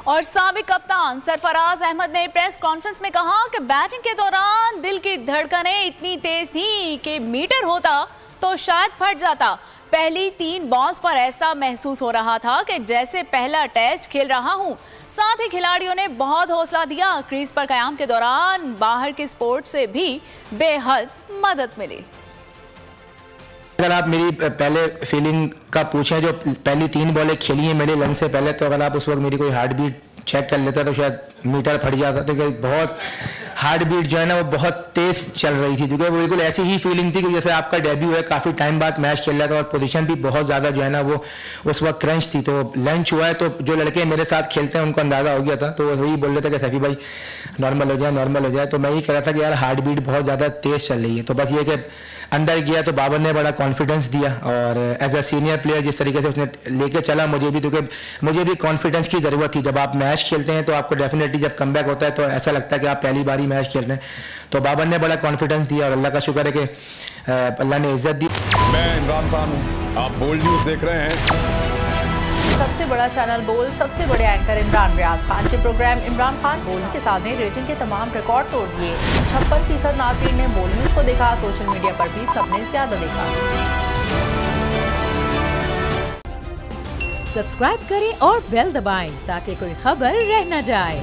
और साबिक कप्तान सरफराज अहमद ने प्रेस कॉन्फ्रेंस में कहा कि बैटिंग के दौरान दिल की धड़कनें इतनी तेज थी कि मीटर होता तो शायद फट जाता। पहली 3 बॉल्स पर ऐसा महसूस हो रहा था कि जैसे पहला टेस्ट खेल रहा हूं। साथ ही खिलाड़ियों ने बहुत हौसला दिया। क्रीज पर कयाम के दौरान बाहर के स्पोर्ट से भी बेहद मदद मिली। अगर आप मेरी पहले फीलिंग का पूछें, जो पहली 3 बॉलें खेली हैं मेरे लन से पहले, तो अगर आप उस वक्त मेरी कोई हार्ट बीट चेक कर लेता तो शायद मीटर फट जाता। तो बहुत हार्ट बीट जो है ना वो बहुत तेज चल रही थी, क्योंकि वो बिल्कुल ऐसी ही फीलिंग थी कि जैसे आपका डेब्यू है, काफ़ी टाइम बाद मैच खेल रहा था और पोजीशन भी बहुत ज़्यादा जो है ना वो उस वक्त क्रंच थी। तो लंच हुआ है तो जो लड़के मेरे साथ खेलते हैं उनको अंदाज़ा हो गया था, तो वो वही बोल रहे थे कि सफ़ी भाई नॉर्मल हो जाए। तो मैं ही कह रहा था कि यार हार्ट बीट बहुत ज़्यादा तेज़ चल रही है। तो बस ये कि अंदर गया तो बाबर ने बड़ा कॉन्फिडेंस दिया और एज अ सीनियर प्लेयर जिस तरीके से उसने लेके चला मुझे भी कॉन्फिडेंस की ज़रूरत थी। जब आप मैच खेलते हैं तो आपको डेफिनेटली जब कमबैक होता है तो ऐसा लगता है कि आप पहली बार ही मैच खेल रहे हैं। तो बाबर ने बड़ा कॉन्फिडेंस दिया और अल्लाह का शुक्र है कि अल्लाह ने इज्जत दी। मैं इमरान खान हूँ, आप बोल्ड न्यूज़ देख रहे हैं। सबसे बड़ा चैनल बोल, सबसे बड़े एंकर इमरान रियाज खान के प्रोग्राम इमरान खान बोल के साथ ने रेटिंग के तमाम रिकॉर्ड तोड़ दिए। 56% नाज़रीन ने बोल न्यूज़ को देखा। सोशल मीडिया पर भी सबने ज्यादा देखा। सब्सक्राइब करें और बेल दबाएं ताकि कोई खबर रह न जाए।